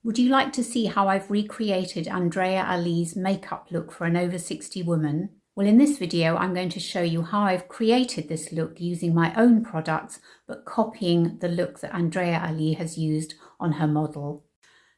Would you like to see how I've recreated Andrea Ali's makeup look for an over 60 woman? Well, in this video, I'm going to show you how I've created this look using my own products, but copying the look that Andrea Ali has used on her model.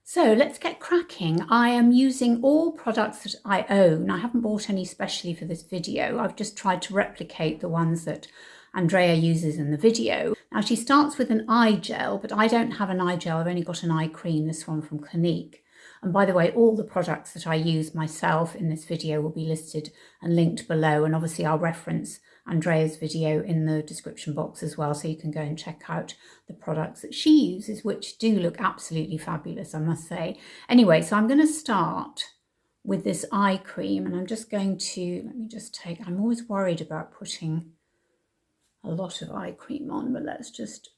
So let's get cracking. I am using all products that I own. I haven't bought any specially for this video. I've just tried to replicate the ones that Andrea uses in the video. Now she starts with an eye gel, but I don't have an eye gel. I've only got an eye cream, this one from Clinique. And by the way, all the products that I use myself in this video will be listed and linked below. And obviously I'll reference Andrea's video in the description box as well, so you can go and check out the products that she uses, which do look absolutely fabulous, I must say. Anyway, so I'm going to start with this eye cream, and I'm just going to, let me just take, I'm always worried about putting a lot of eye cream on, but let's just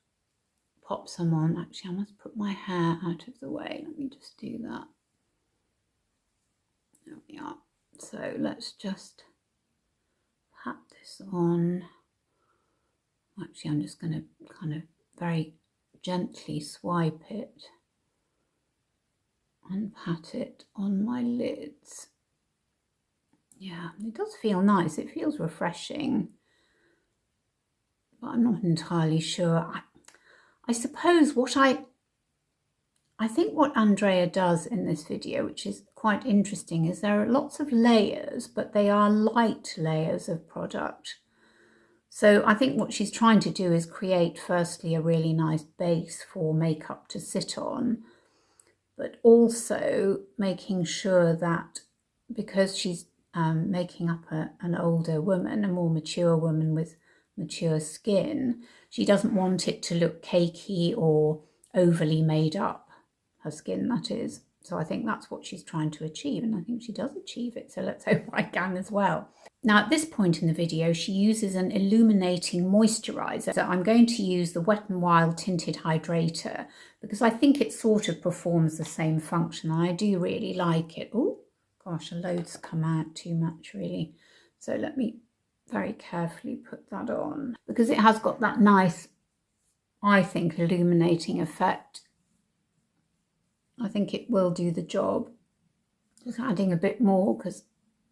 pop some on. Actually, I must put my hair out of the way. Let me just do that. There we are. So let's just pat this on. Actually, I'm just going to kind of very gently swipe it and pat it on my lids. Yeah, it does feel nice. It feels refreshing, but I'm not entirely sure. I suppose what I think what Andrea does in this video, which is quite interesting, is there are lots of layers, but they are light layers of product. So I think what she's trying to do is create firstly a really nice base for makeup to sit on, but also making sure that because she's making up an older woman, a more mature woman with mature skin, she doesn't want it to look cakey or overly made up, her skin that is. So I think that's what she's trying to achieve, and I think she does achieve it, so let's hope I can as well. Now at this point in the video she uses an illuminating moisturizer. So I'm going to use the Wet n Wild Tinted Hydrator because I think it sort of performs the same function and I do really like it. Oh gosh, a load's come out too much really. So let me very carefully put that on because it has got that nice, I think, illuminating effect. I think it will do the job. Just adding a bit more because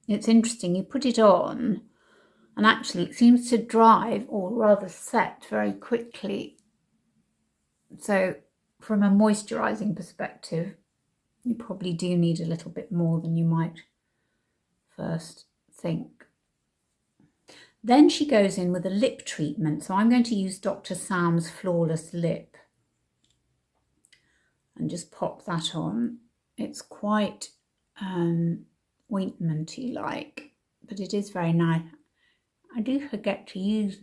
it's interesting. You put it on and actually it seems to dry or rather set very quickly. So from a moisturizing perspective, you probably do need a little bit more than you might first think. Then she goes in with a lip treatment. So I'm going to use Dr. Sam's Flawless Lip and just pop that on. It's quite ointmenty like, but it is very nice. I do forget to use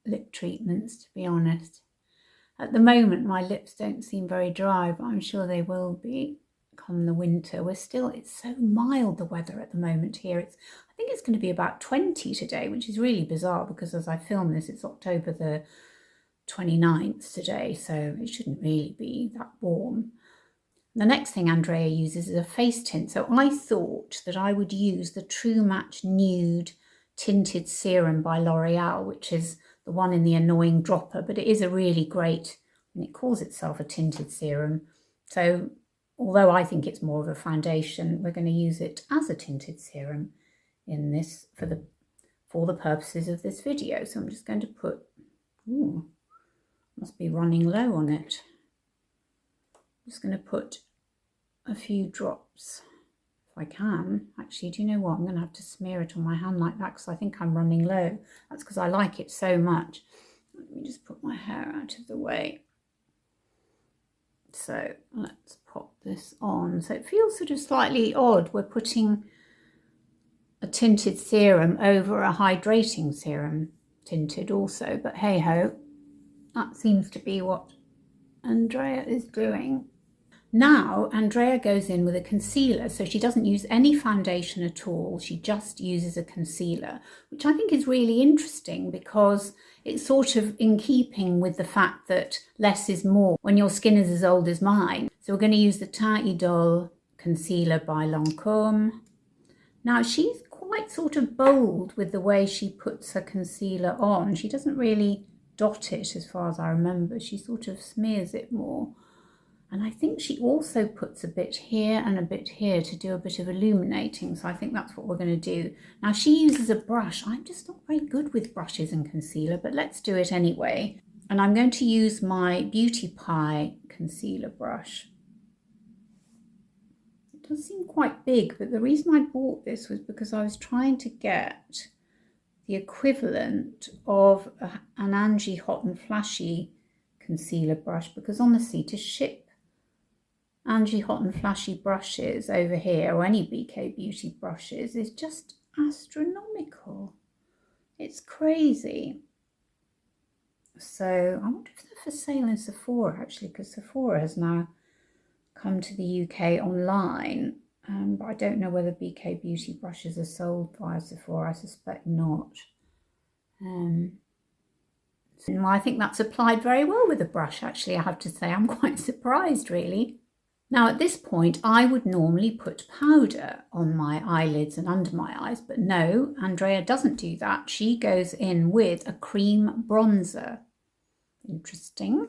lip treatments, to be honest. At the moment my lips don't seem very dry, but I'm sure they will be come the winter. It's so mild, the weather at the moment here. I think it's going to be about 20 today, which is really bizarre because as I film this it's October the 29th today, so it shouldn't really be that warm. The next thing Andrea uses is a face tint. So I thought that I would use the True Match Nude Tinted Serum by L'Oreal, which is the one in the annoying dropper, but it is a really great, and it calls itself a tinted serum. So although I think it's more of a foundation, we're going to use it as a tinted serum in this for the purposes of this video. So I'm just going to put, ooh, must be running low on it. I'm just going to put a few drops if I can. Actually, do you know what? I'm going to have to smear it on my hand like that because I think I'm running low. That's because I like it so much. Let me just put my hair out of the way. So let's pop this on. So it feels sort of slightly odd. We're putting a tinted serum over a hydrating serum, tinted also, but hey ho, that seems to be what Andrea is doing. Now Andrea goes in with a concealer, so she doesn't use any foundation at all. She just uses a concealer, which I think is really interesting because it's sort of in keeping with the fact that less is more when your skin is as old as mine. So we're going to use the Teint Idole concealer by Lancome. Now she's quite sort of bold with the way she puts her concealer on. She doesn't really dot it as far as I remember. She sort of smears it more. And I think she also puts a bit here and a bit here to do a bit of illuminating. So I think that's what we're going to do. Now she uses a brush. I'm just not very good with brushes and concealer, but let's do it anyway. And I'm going to use my Beauty Pie concealer brush. It does seem quite big, but the reason I bought this was because I was trying to get the equivalent of an Angie Hot and Flashy concealer brush, because honestly, to ship Angie Hot and Flashy brushes over here, or any BK Beauty brushes, is just astronomical. It's crazy. So I wonder if they're for sale in Sephora, actually, because Sephora has now come to the UK online. But I don't know whether BK Beauty brushes are sold via Sephora. I suspect not. Well, I think that's applied very well with the brush, actually, I have to say. I'm quite surprised, really. Now, at this point, I would normally put powder on my eyelids and under my eyes, but no, Andreea doesn't do that. She goes in with a cream bronzer. Interesting.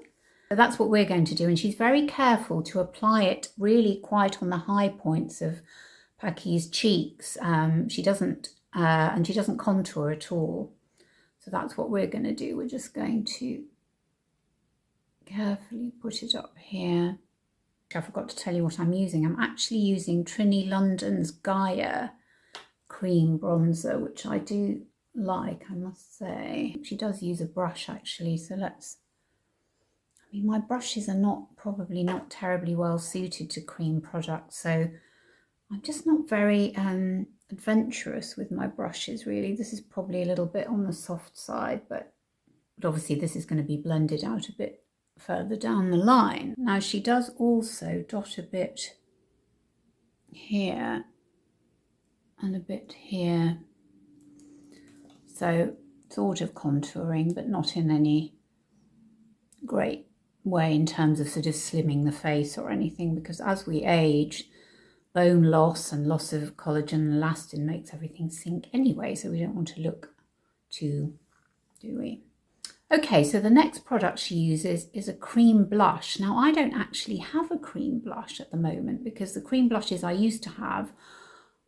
So that's what we're going to do, and she's very careful to apply it really quite on the high points of Paci's cheeks. She doesn't contour at all. So that's what we're going to do. We're just going to carefully put it up here. I forgot to tell you what I'm using. I'm actually using Trinny London's Gaia cream bronzer, which I do like, I must say. She does use a brush, actually, so let's... I mean, my brushes are probably not terribly well suited to cream products, so I'm just not very adventurous with my brushes, really. This is probably a little bit on the soft side, but obviously this is going to be blended out a bit further down the line. Now she does also dot a bit here and a bit here, so sort of contouring, but not in any great way in terms of sort of slimming the face or anything, because as we age, bone loss and loss of collagen and elastin makes everything sink anyway, so we don't want to look too, do we? Okay, so the next product she uses is a cream blush. Now, I don't actually have a cream blush at the moment because the cream blushes I used to have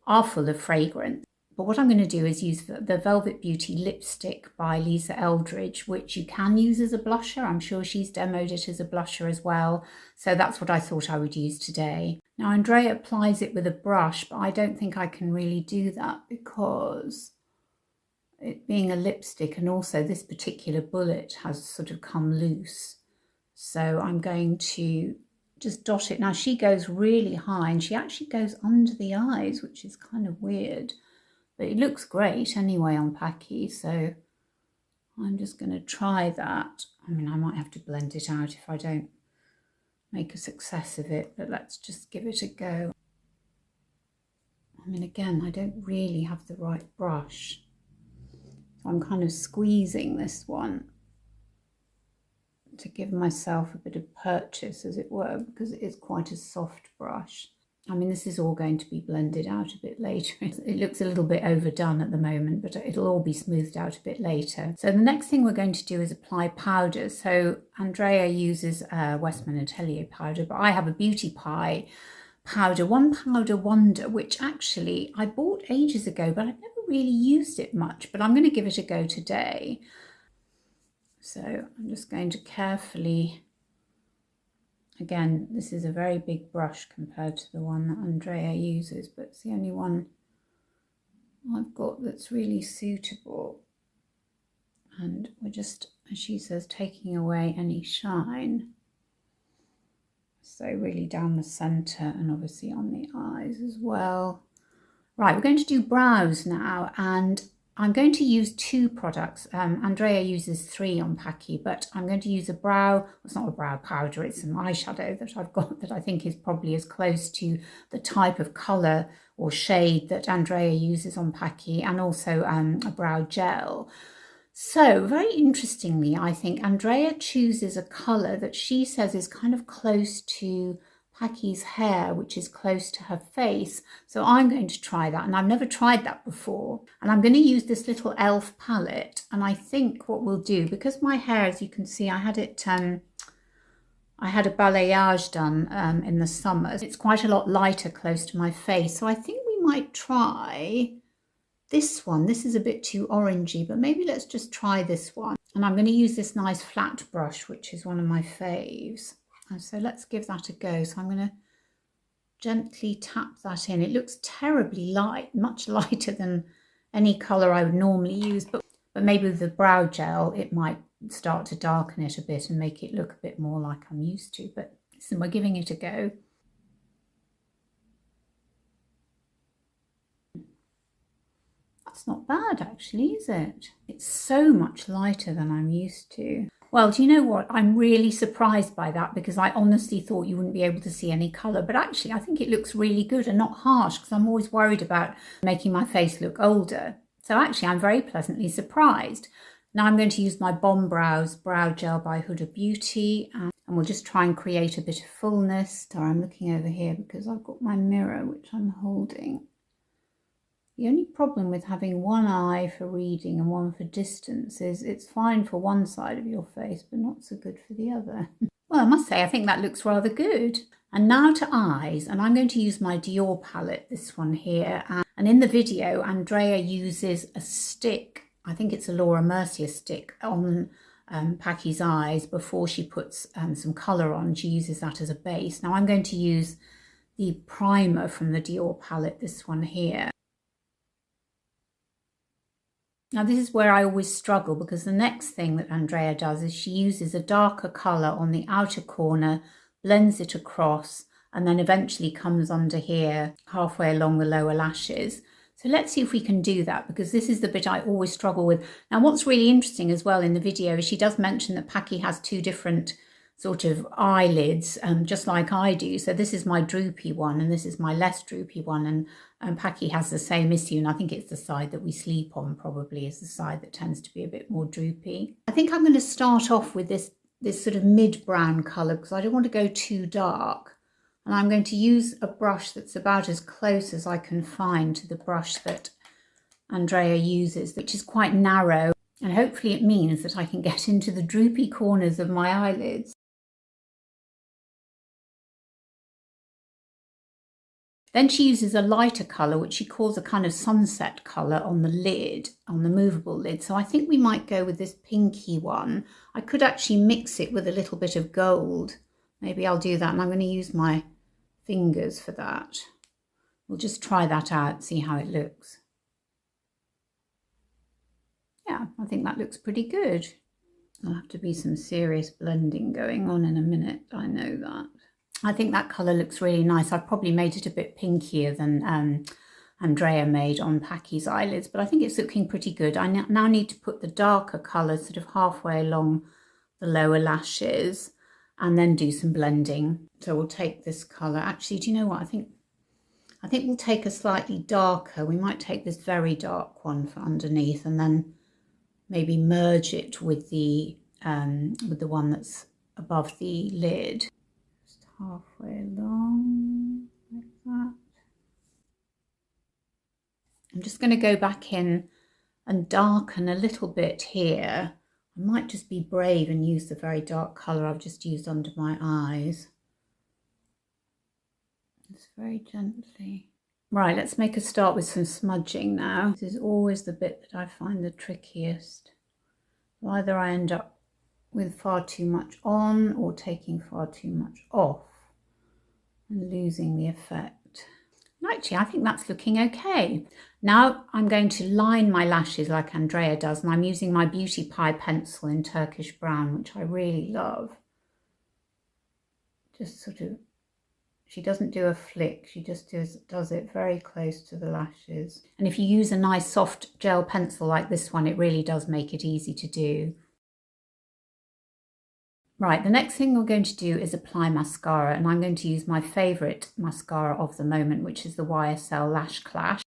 are full of fragrance. But what I'm going to do is use the Velvet Beauty lipstick by Lisa Eldridge, which you can use as a blusher. I'm sure she's demoed it as a blusher as well. So that's what I thought I would use today. Now, Andreea applies it with a brush, but I don't think I can really do that because it being a lipstick, and also this particular bullet has sort of come loose. So I'm going to just dot it. Now she goes really high and she actually goes under the eyes, which is kind of weird, but it looks great anyway on Paci. So I'm just going to try that. I mean, I might have to blend it out if I don't make a success of it, but let's just give it a go. I mean, again, I don't really have the right brush. I'm kind of squeezing this one to give myself a bit of purchase, as it were, because it is quite a soft brush. I mean, this is all going to be blended out a bit later. It looks a little bit overdone at the moment, but it'll all be smoothed out a bit later. So the next thing we're going to do is apply powder. So Andreea uses Westman Atelier powder, but I have a Beauty Pie powder, One Powder Wonder, which actually I bought ages ago, but I've never really used it much, but I'm going to give it a go today. So I'm just going to carefully, again, this is a very big brush compared to the one that Andreea uses, but it's the only one I've got that's really suitable. And we're just, as she says, taking away any shine. So really down the centre and obviously on the eyes as well. Right, we're going to do brows now, and I'm going to use two products. Andreea uses 3 on Paci, but I'm going to use a brow, it's not a brow powder, it's an eyeshadow that I've got that I think is probably as close to the type of colour or shade that Andreea uses on Paci, and also a brow gel. So very interestingly, I think Andreea chooses a colour that she says is kind of close to Paci's hair, which is close to her face. So I'm going to try that, and I've never tried that before. And I'm going to use this little E.L.F palette, and I think what we'll do, because my hair, as you can see, I had it I had a balayage done in the summer. It's quite a lot lighter close to my face. So I think we might try this one. This is a bit too orangey, but maybe let's just try this one. And I'm going to use this nice flat brush, which is one of my faves. And so let's give that a go. So I'm going to gently tap that in. It looks terribly light, much lighter than any colour I would normally use, but maybe with the brow gel it might start to darken it a bit and make it look a bit more like I'm used to. But listen, we're giving it a go. That's not bad actually, is it? It's so much lighter than I'm used to. Well, do you know what? I'm really surprised by that, because I honestly thought you wouldn't be able to see any colour. But actually, I think it looks really good and not harsh, because I'm always worried about making my face look older. So actually, I'm very pleasantly surprised. Now I'm going to use my Bomb Brows Brow Gel by Huda Beauty, and we'll just try and create a bit of fullness. Sorry, I'm looking over here because I've got my mirror, which I'm holding. The only problem with having one eye for reading and one for distance is it's fine for one side of your face, but not so good for the other. Well, I must say, I think that looks rather good. And now to eyes, and I'm going to use my Dior palette, this one here. And in the video, Andrea uses a stick, I think it's a Laura Mercier stick, on Paci's eyes before she puts some colour on. She uses that as a base. Now I'm going to use the primer from the Dior palette, this one here. Now this is where I always struggle, because the next thing that Andrea does is she uses a darker colour on the outer corner, blends it across, and then eventually comes under here halfway along the lower lashes. So let's see if we can do that, because this is the bit I always struggle with. Now what's really interesting as well in the video is she does mention that Paci has two different sort of eyelids, just like I do. So this is my droopy one and this is my less droopy one, and Paci has the same issue, and I think it's the side that we sleep on probably is the side that tends to be a bit more droopy. I think I'm going to start off with this sort of mid-brown colour, because I don't want to go too dark. And I'm going to use a brush that's about as close as I can find to the brush that Andrea uses, which is quite narrow, and hopefully it means that I can get into the droopy corners of my eyelids. Then she uses a lighter colour, which she calls a kind of sunset colour, on the lid, on the movable lid. So I think we might go with this pinky one. I could actually mix it with a little bit of gold. Maybe I'll do that, and I'm going to use my fingers for that. We'll just try that out, see how it looks. Yeah, I think that looks pretty good. There'll have to be some serious blending going on in a minute, I know that. I think that colour looks really nice. I've probably made it a bit pinkier than Andrea made on Paci's eyelids, but I think it's looking pretty good. I now need to put the darker colour sort of halfway along the lower lashes and then do some blending. So we'll take this colour. Actually, do you know what? I think we'll take a slightly darker. We might take this very dark one for underneath and then maybe merge it with the one that's above the lid. Halfway along, like that. I'm just going to go back in and darken a little bit here. I might just be brave and use the very dark colour I've just used under my eyes. Just very gently. Right, let's make a start with some smudging now. This is always the bit that I find the trickiest. Either I end up with far too much on or taking far too much off and losing the effect. And actually, I think that's looking okay. Now I'm going to line my lashes like Andrea does, and I'm using my Beauty Pie pencil in Turkish Brown, which I really love. Just sort of, she doesn't do a flick, she just does it very close to the lashes. And if you use a nice soft gel pencil like this one, it really does make it easy to do. Right, the next thing we're going to do is apply mascara, and I'm going to use my favourite mascara of the moment, which is the YSL Lash Clash.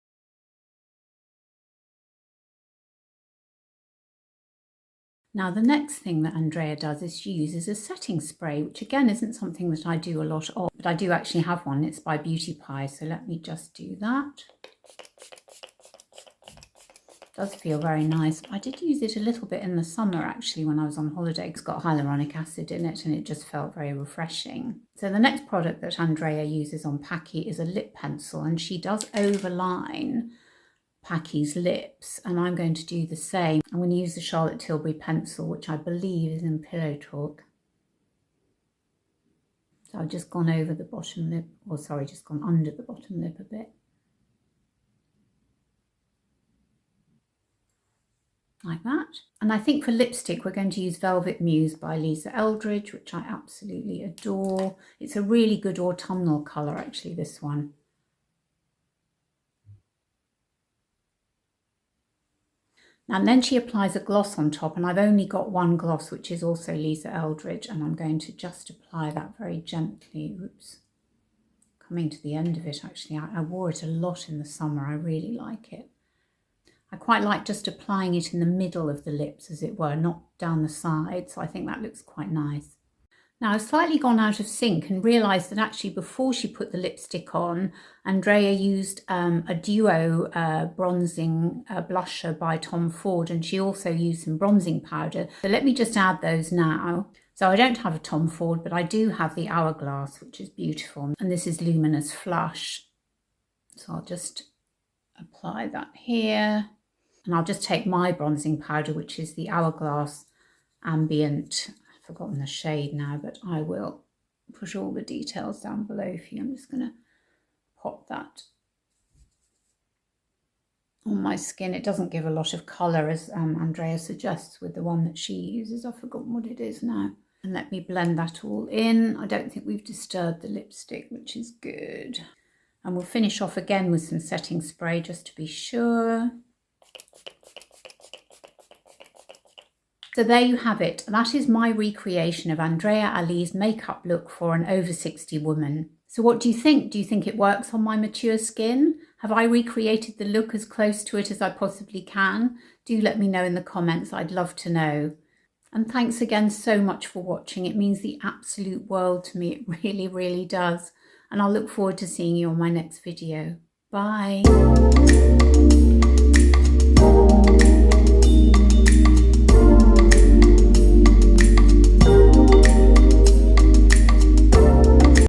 Now the next thing that Andrea does is she uses a setting spray, which again isn't something that I do a lot of, but I do actually have one. It's by Beauty Pie, so let me just do that. does feel very nice. I did use it a little bit in the summer actually when I was on holiday. It's got hyaluronic acid in it and it just felt very refreshing. So the next product that Andrea uses on Paci is a lip pencil, and she does overline Paci's lips, and I'm going to do the same. I'm going to use the Charlotte Tilbury pencil, which I believe is in Pillow Talk. So I've just gone over the bottom lip, or sorry, just gone under the bottom lip a bit. Like that. And I think for lipstick we're going to use Velvet Muse by Lisa Eldridge, which I absolutely adore. It's a really good autumnal colour actually, this one. And then she applies a gloss on top, and I've only got one gloss, which is also Lisa Eldridge, and I'm going to just apply that very gently. Oops, coming to the end of it actually. I wore it a lot in the summer. I really like it. I quite like just applying it in the middle of the lips, as it were, not down the side. So I think that looks quite nice. Now I've slightly gone out of sync and realised that actually before she put the lipstick on, Andrea used a duo bronzing blusher by Tom Ford, and she also used some bronzing powder. So let me just add those now. So I don't have a Tom Ford, but I do have the Hourglass, which is beautiful. And this is Luminous Flush. So I'll just apply that here. And I'll just take my bronzing powder, which is the Hourglass Ambient. I've forgotten the shade now, but I will put all the details down below for you. I'm just going to pop that on my skin. It doesn't give a lot of colour, as Andrea suggests with the one that she uses. I've forgotten what it is now. And let me blend that all in. I don't think we've disturbed the lipstick, which is good. And we'll finish off again with some setting spray just to be sure. So there you have it. That is my recreation of Andrea Ali's makeup look for an over 60 woman. So what do you think? Do you think it works on my mature skin? Have I recreated the look as close to it as I possibly can? Do let me know in the comments. I'd love to know. And thanks again so much for watching. It means the absolute world to me. It really, really does. And I'll look forward to seeing you on my next video. Bye.